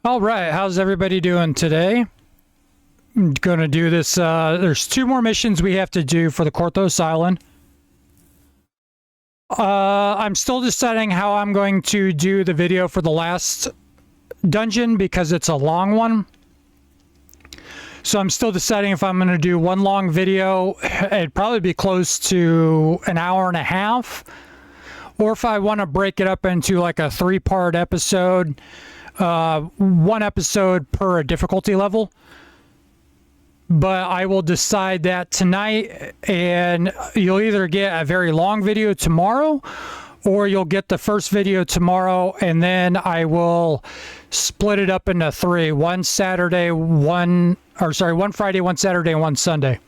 All right, how's everybody doing today? I'm going to do this. There's 2 more missions we have to do for the Korthos Island. I'm still deciding how I'm going to do the video for the last dungeon because it's a long one. So I'm still deciding if I'm going to do one long video. It'd probably be close to an hour and a half. Or if I want to break it up into like a 3-part episode, 1 episode per difficulty level. But I will decide that tonight, and you'll either get a very long video tomorrow, or you'll get the first video tomorrow, and then I will split it up into 3. One Friday, 1 Saturday, and 1 Sunday.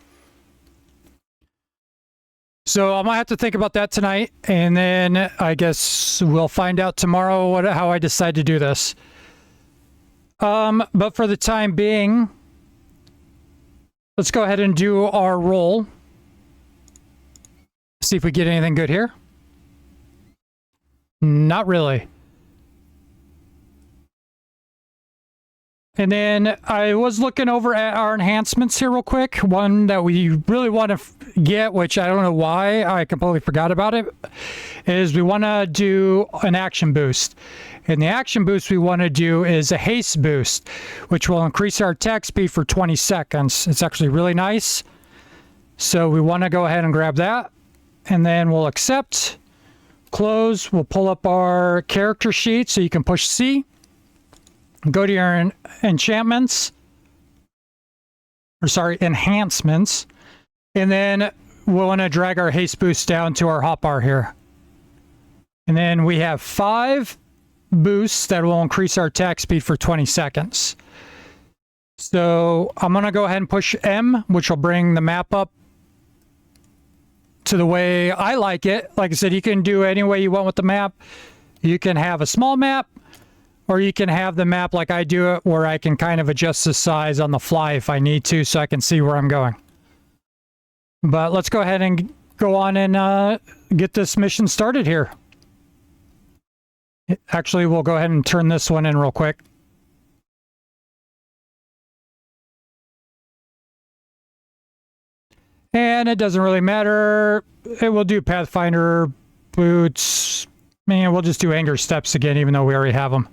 So I might have to think about that tonight, and then I guess we'll find out tomorrow how I decide to do this. But for the time being, let's go ahead and do our roll. See if we get anything good here. Not really. And then I was looking over at our enhancements here real quick. One that we really want to get, which I don't know why I completely forgot about it, is we want to do an action boost. And the action boost we want to do is a haste boost, which will increase our attack speed for 20 seconds. It's actually really nice. So we want to go ahead and grab that. And then we'll accept, close. We'll pull up our character sheet so you can push C. Go to your enhancements. And then we'll want to drag our haste boost down to our hotbar here. And then we have 5 boosts that will increase our attack speed for 20 seconds. So I'm going to go ahead and push M, which will bring the map up to the way I like it. Like I said, you can do it any way you want with the map. You can have a small map, or you can have the map like I do it, where I can kind of adjust the size on the fly if I need to, so I can see where I'm going. But let's go ahead and go on and get this mission started here. Actually, we'll go ahead and turn this one in real quick. And it doesn't really matter. It will do Pathfinder, boots. Man, we'll just do Anger Steps again, even though we already have them.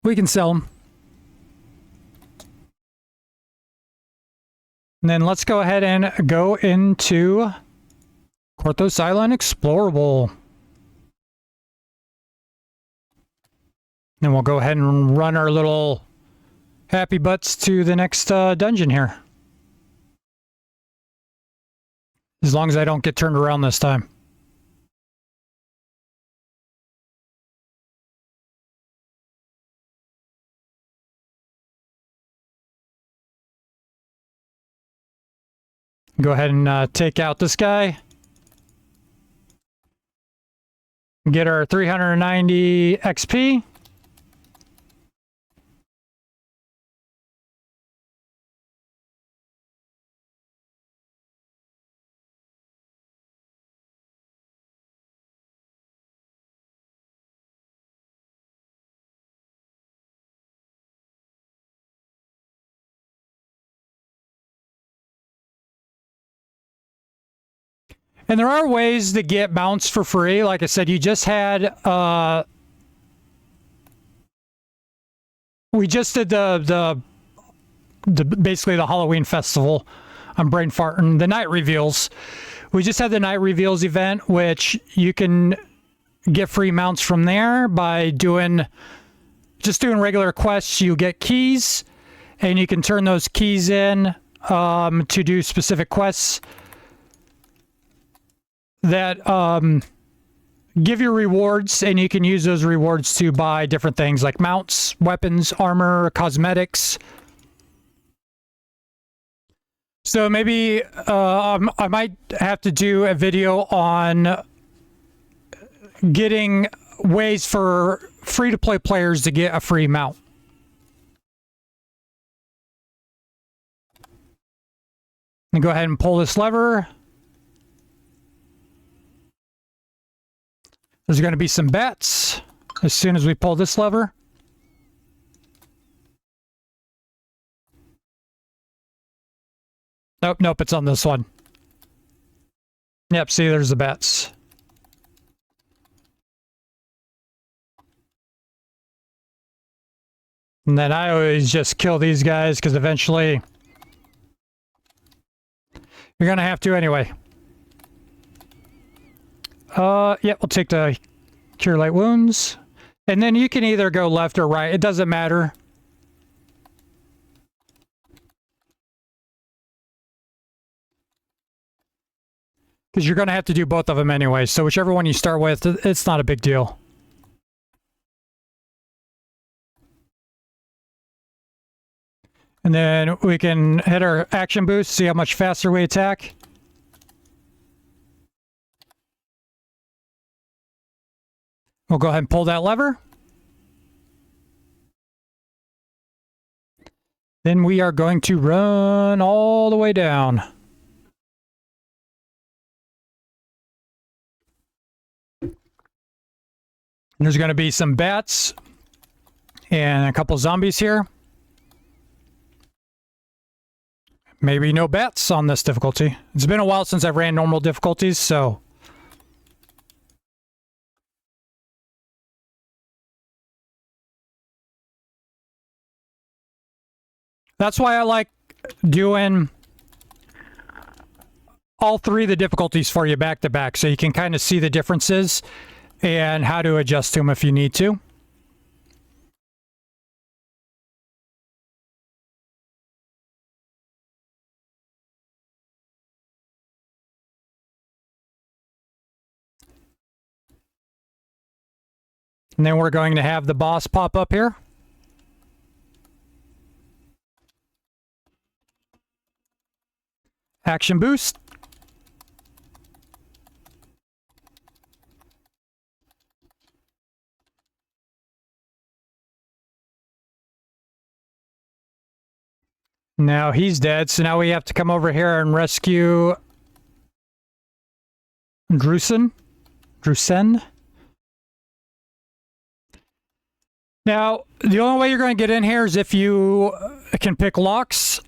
We can sell them. And then let's go ahead and go into Korthos Island Explorable. Then we'll go ahead and run our little happy butts to the next dungeon here. As long as I don't get turned around this time. Go ahead and take out this guy. Get our 390 XP. And there are ways to get mounts for free. Like I said, you just had, we just did the basically the Halloween festival. I'm brain farting. The night reveals. We just had the night reveals event, which you can get free mounts from there by doing regular quests. You get keys, and you can turn those keys in to do specific quests that give you rewards, and you can use those rewards to buy different things like mounts, weapons, armor, cosmetics. So maybe I might have to do a video on getting ways for free-to-play players to get a free mount. And go ahead and pull this lever. There's going to be some bats as soon as we pull this lever. Nope, nope, it's on this one. Yep, see, there's the bats. And then I always just kill these guys, because eventually you're going to have to anyway. Yeah, we'll take the Cure Light Wounds. And then you can either go left or right. It doesn't matter. Because you're going to have to do both of them anyway. So whichever one you start with, it's not a big deal. And then we can hit our action boost, see how much faster we attack. We'll go ahead and pull that lever. Then we are going to run all the way down. There's going to be some bats and a couple zombies here. Maybe no bats on this difficulty. It's been a while since I've ran normal difficulties, so... That's why I like doing all three of the difficulties for you back to back, so you can kind of see the differences and how to adjust to them if you need to. And then we're going to have the boss pop up here. Action boost. Now he's dead, so now we have to come over here and rescue Drusen. Now, the only way you're going to get in here is if you can pick locks,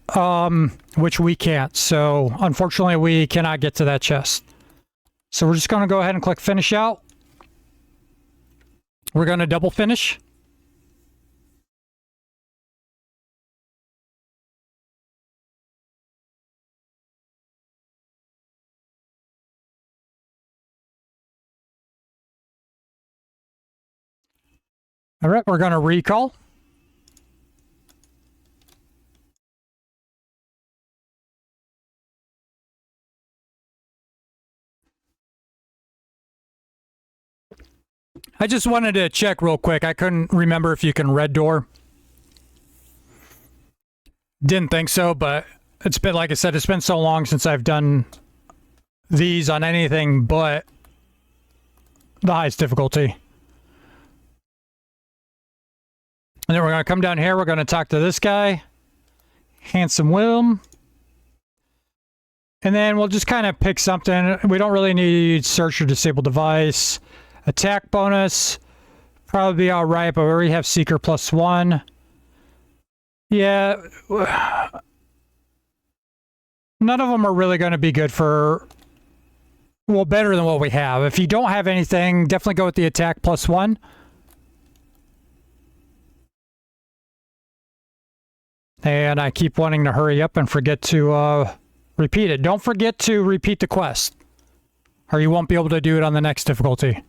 which we can't. So, unfortunately, we cannot get to that chest. So we're just going to go ahead and click Finish Out. We're going to double finish. All right, we're going to recall. I just wanted to check real quick. I couldn't remember if you can red door. Didn't think so, but it's been, like I said, it's been so long since I've done these on anything but the highest difficulty. And then we're going to come down here. We're going to talk to this guy. Handsome Will. And then we'll just kind of pick something. We don't really need search or disable device. Attack bonus. Probably be alright, but we already have Seeker +1. Yeah. None of them are really going to be good for... Well, better than what we have. If you don't have anything, definitely go with the attack +1. And I keep wanting to hurry up and forget to repeat it. Don't forget to repeat the quest, or you won't be able to do it on the next difficulty.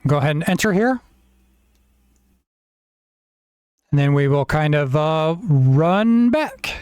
Go ahead and enter here. And then we will kind of run back.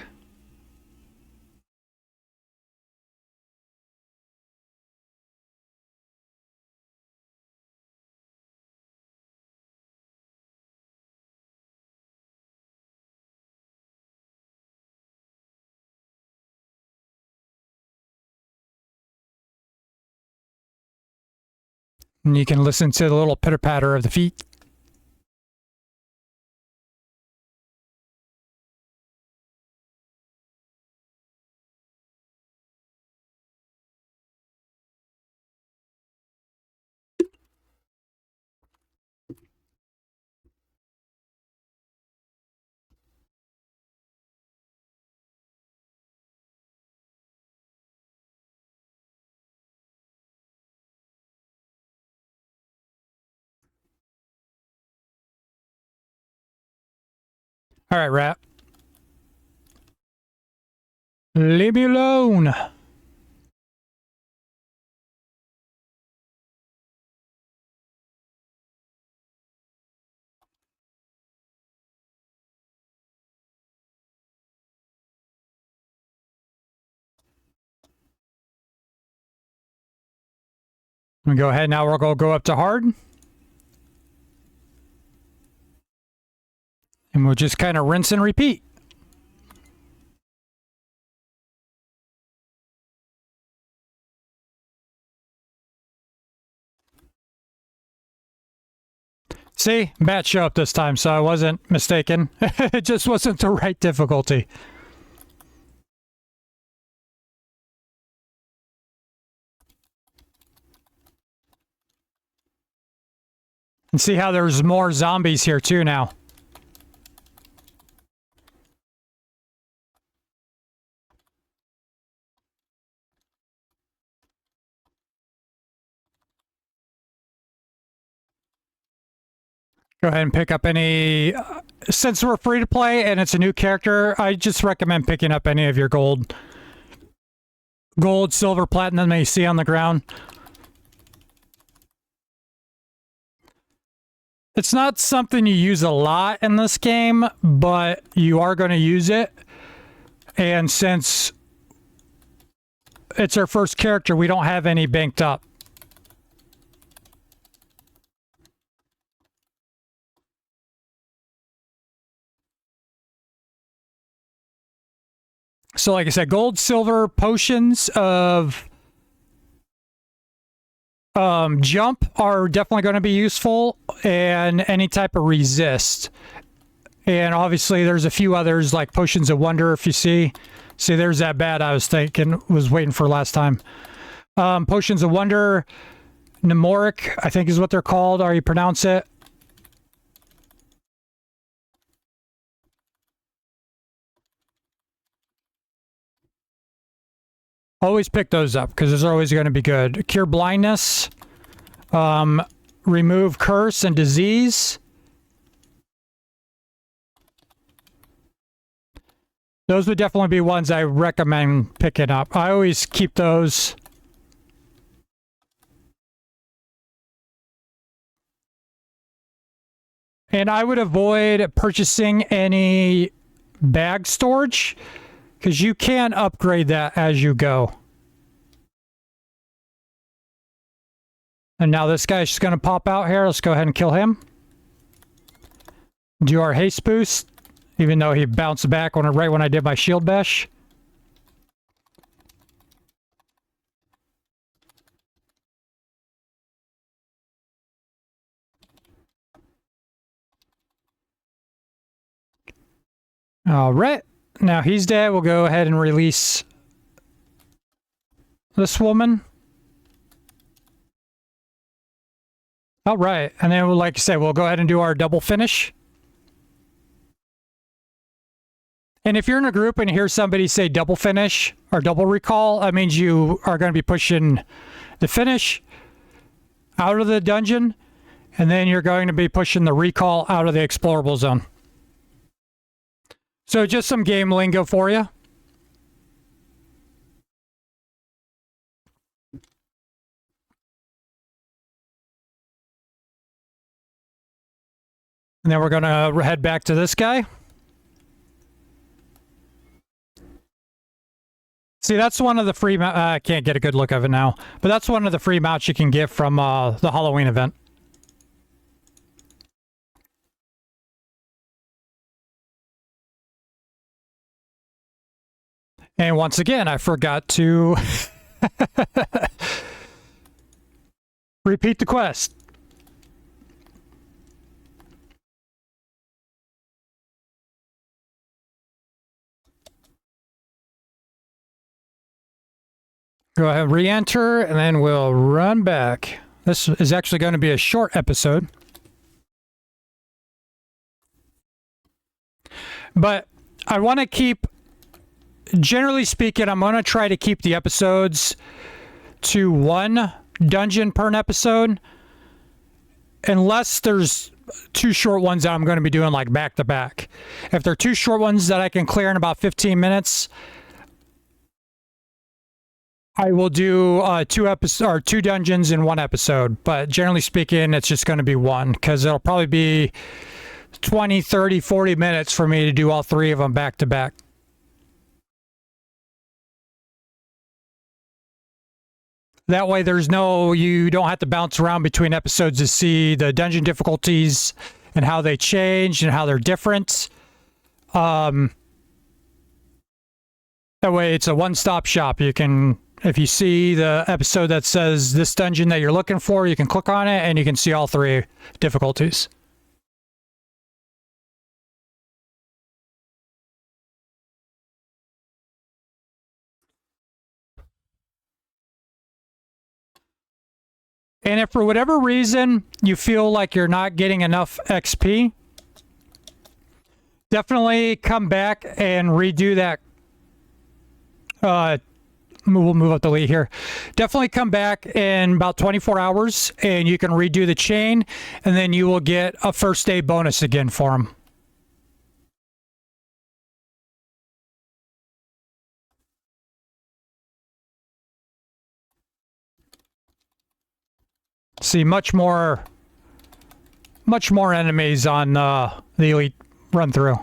And you can listen to the little pitter-patter of the feet. All right, rat. Leave me alone. I'm gonna go ahead now. We're gonna go up to hard. And we'll just kind of rinse and repeat. See, Bat showed up this time, so I wasn't mistaken. It just wasn't the right difficulty. And see how there's more zombies here too now. Go ahead and pick up any... since we're free to play and it's a new character, I just recommend picking up any of your gold, silver, platinum that you see on the ground. It's not something you use a lot in this game, but you are going to use it. And since it's our first character, we don't have any banked up. So like I said, gold, silver, potions of jump are definitely going to be useful, and any type of resist. And obviously there's a few others like potions of wonder. If you see there's that bat I was waiting for last time. Potions of wonder, mnemonic, I think is what they're called, or you pronounce it. Always pick those up, because those are always going to be good. Cure blindness. Remove curse and disease. Those would definitely be ones I recommend picking up. I always keep those. And I would avoid purchasing any bag storage, because you can upgrade that as you go. And now this guy's just going to pop out here. Let's go ahead and kill him. Do our haste boost, even though he bounced back right when I did my shield bash. All right. Now he's dead. We'll go ahead and release this woman. All right. And then, like I said, we'll go ahead and do our double finish. And if you're in a group and hear somebody say double finish or double recall, that means you are going to be pushing the finish out of the dungeon, and then you're going to be pushing the recall out of the explorable zone. So just some game lingo for you. And then we're going to head back to this guy. See, that's one of the free... I can't get a good look of it now. But that's one of the free mounts you can get from the Halloween event. And once again, I forgot to repeat the quest. Go ahead and re-enter, and then we'll run back. This is actually going to be a short episode. But I want to keep... Generally speaking, I'm going to try to keep the episodes to one dungeon per episode. Unless there's two short ones that I'm going to be doing like back to back. If they're two short ones that I can clear in about 15 minutes, I will do two dungeons in one episode. But generally speaking, it's just going to be one, because it'll probably be 20, 30, 40 minutes for me to do all three of them back to back. That way you don't have to bounce around between episodes to see the dungeon difficulties and how they change and how they're different. That way it's a one-stop shop. You can, if you see the episode that says this dungeon that you're looking for, you can click on it and you can see all three difficulties. And if for whatever reason you feel like you're not getting enough XP, definitely come back and redo that. We'll move up the lead here. Definitely come back in about 24 hours and you can redo the chain, and then you will get a first day bonus again for them. See much more enemies on the elite run through.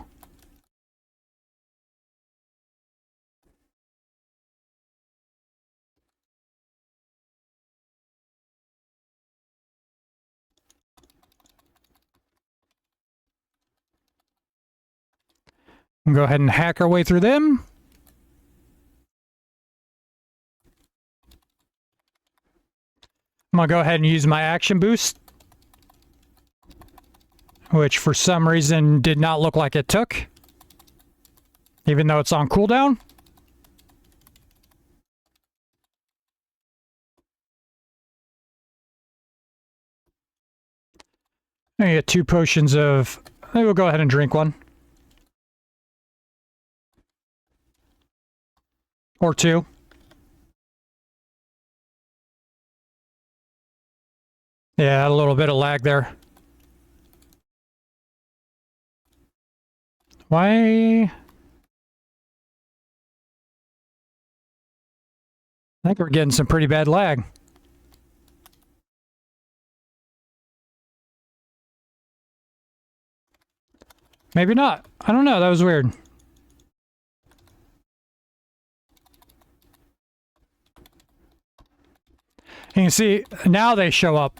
We'll go ahead and hack our way through them. I'm going to go ahead and use my action boost, which for some reason did not look like it took, even though it's on cooldown. I get 2 potions of... Maybe we'll go ahead and drink one. Or 2. Yeah, a little bit of lag there. Why? I think we're getting some pretty bad lag. Maybe not. I don't know. That was weird. You can see now they show up.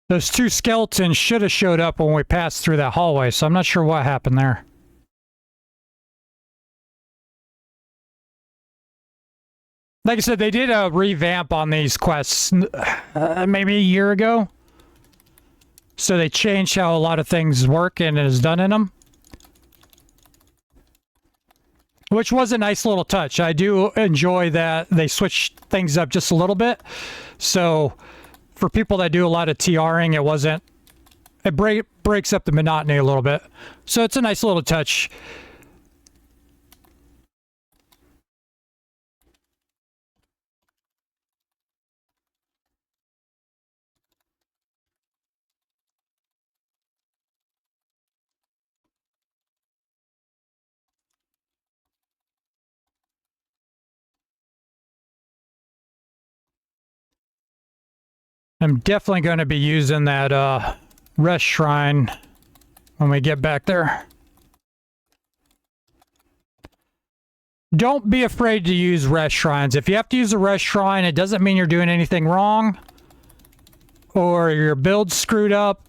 Those 2 skeletons should have showed up when we passed through that hallway, so I'm not sure what happened there. Like I said, they did a revamp on these quests maybe a year ago. So they changed how a lot of things work and is done in them. Which was a nice little touch. I do enjoy that they switched things up just a little bit. So for people that do a lot of TRing, it breaks up the monotony a little bit. So it's a nice little touch. I'm definitely going to be using that rest shrine when we get back there. Don't be afraid to use rest shrines. If you have to use a rest shrine, it doesn't mean you're doing anything wrong or your build's screwed up.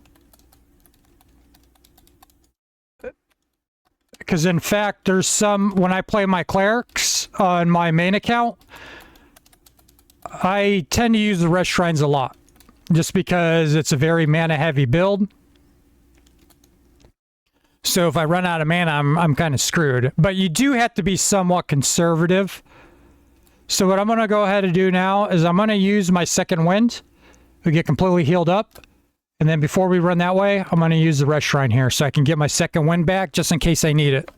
Because in fact, there's some, when I play my clerics on my main account, I tend to use the rest shrines a lot. Just because it's a very mana heavy build. So if I run out of mana, I'm kind of screwed. But you do have to be somewhat conservative. So what I'm going to go ahead and do now is I'm going to use my second wind. We get completely healed up. And then before we run that way, I'm going to use the rest shrine here so I can get my second wind back just in case I need it.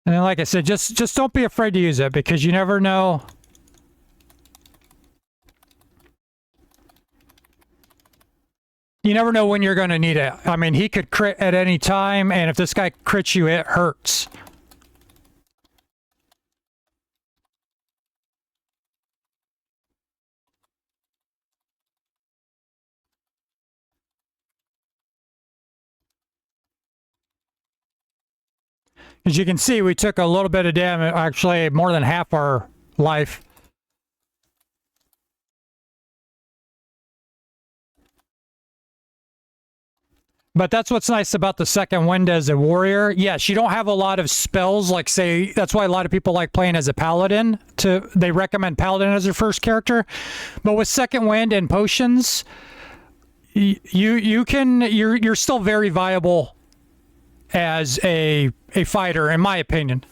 And then, like I said, just don't be afraid to use it, because you never know. You never know when you're going to need it. I mean, he could crit at any time, and if this guy crits you, it hurts. As you can see, we took a little bit of damage, actually more than half our life. But that's what's nice about the second wind as a warrior. Yes, you don't have a lot of spells, like, say, that's why a lot of people like playing as a paladin. They recommend paladin as their first character. But with second wind and potions, you're still very viable as a fighter, in my opinion.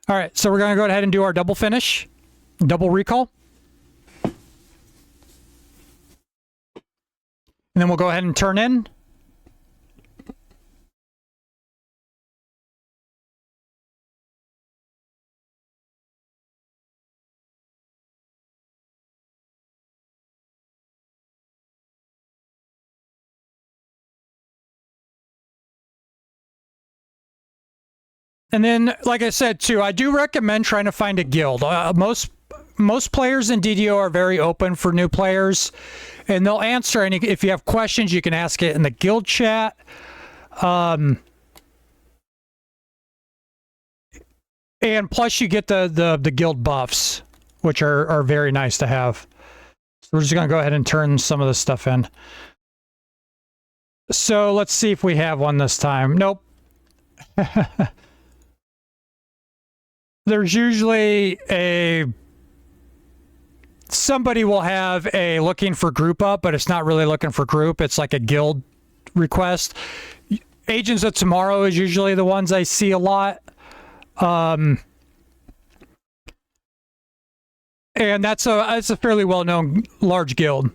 All right, so we're going to go ahead and do our double finish, double recall. And then we'll go ahead and turn in. And then, like I said, too, I do recommend trying to find a guild. Most players in DDO are very open for new players, and they'll answer any. If you have questions, you can ask it in the guild chat. And plus, you get the guild buffs, which are very nice to have. So we're just going to go ahead and turn some of this stuff in. So let's see if we have one this time. Nope. There's usually somebody will have a looking for group up, but it's not really looking for group. It's like a guild request. Agents of Tomorrow is usually the ones I see a lot. And that's a fairly well-known large guild.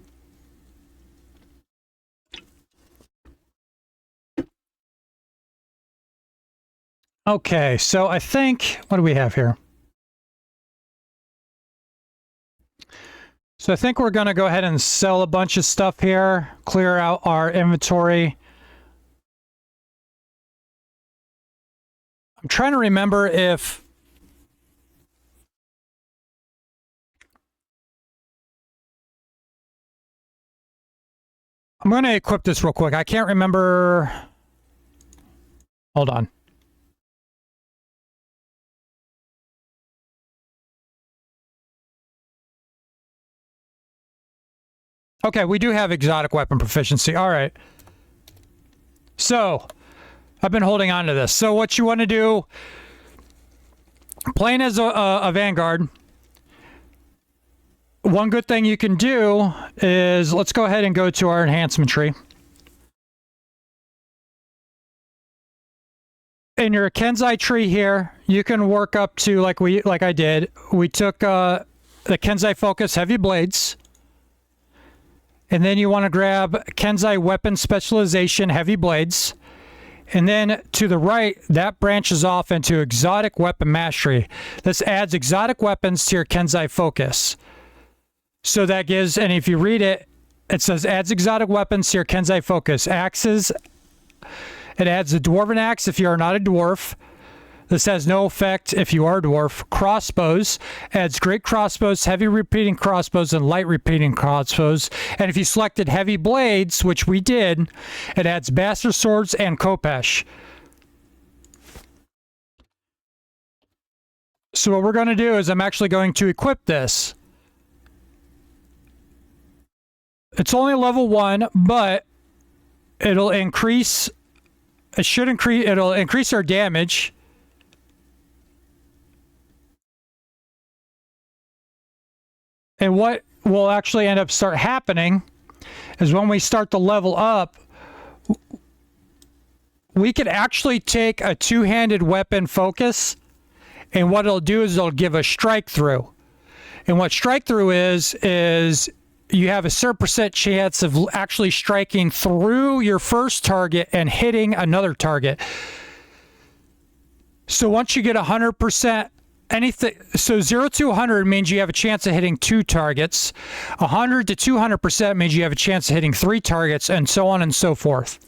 Okay, so I think, what do we have here? So I think we're going to go ahead and sell a bunch of stuff here, clear out our inventory. I'm trying to remember if... I'm going to equip this real quick. I can't remember... Hold on. Okay, we do have exotic weapon proficiency. All right. So, I've been holding on to this. So what you want to do, playing as a Vanguard, one good thing you can do is, let's go ahead and go to our enhancement tree. In your Kenzai tree here, you can work up to, like I did, we took the Kenzai Focus Heavy Blades. And then you want to grab Kenzai Weapon Specialization Heavy Blades. And then to the right, that branches off into Exotic Weapon Mastery. This adds exotic weapons to your Kenzai Focus. So that gives, and if you read it, it says adds exotic weapons to your Kenzai Focus. Axes, it adds a Dwarven Axe if you are not a dwarf. This has no effect if you are a dwarf. Crossbows adds great crossbows, heavy repeating crossbows, and light repeating crossbows. And if you selected heavy blades, which we did, it adds bastard swords and khopesh. So what we're going to do is I'm actually going to equip this. It's only level 1, but it'll increase... It'll increase our damage. And what will actually end up start happening is when we start to level up, we could actually take a two-handed weapon focus, and what it'll do is it'll give a strike through. And what strike through is you have a certain percent chance of actually striking through your first target and hitting another target. So once you get 100%, anything, so 0 to 100 means you have a chance of hitting 2 targets. 100 to 200% means you have a chance of hitting 3 targets, and so on and so forth.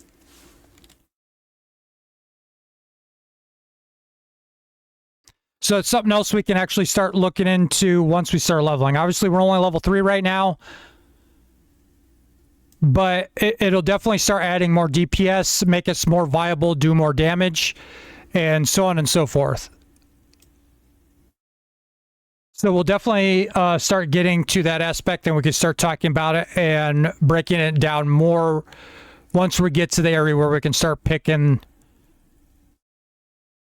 So it's something else we can actually start looking into once we start leveling. Obviously, we're only level 3 right now, but it'll definitely start adding more DPS, make us more viable, do more damage, and so on and so forth. So we'll definitely start getting to that aspect, and we can start talking about it and breaking it down more once we get to the area where we can start picking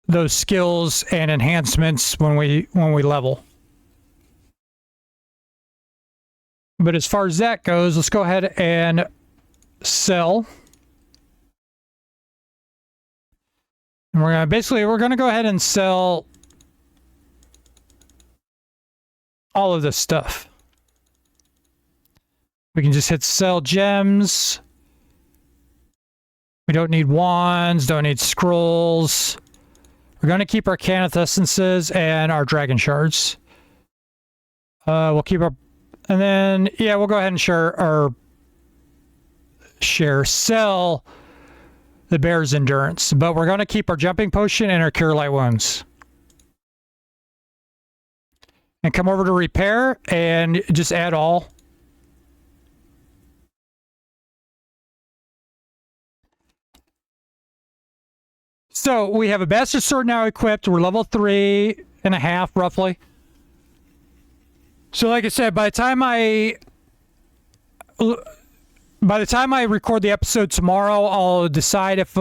those skills and enhancements when we level. But as far as that goes, let's go ahead and sell. And we're gonna go ahead and sell all of this stuff. We can just hit sell gems. We don't need wands, don't need scrolls. We're going to keep our Caneth essences and our dragon shards. We'll keep our... And then, yeah, we'll go ahead and sell the bear's endurance. But we're going to keep our jumping potion and our cure light wounds. And come over to repair and just add all. So we have a bastard sword now equipped. We're level 3.5 roughly. So like I said, by the time I record the episode tomorrow, I'll decide if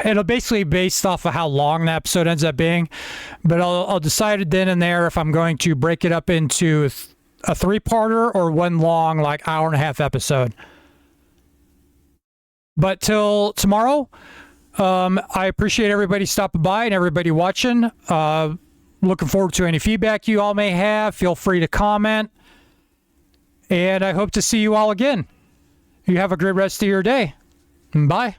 it'll basically be based off of how long the episode ends up being. But I'll decide then and there if I'm going to break it up into a 3-parter or one long, like, hour-and-a-half episode. But till tomorrow, I appreciate everybody stopping by and everybody watching. Looking forward to any feedback you all may have. Feel free to comment. And I hope to see you all again. You have a great rest of your day. Bye.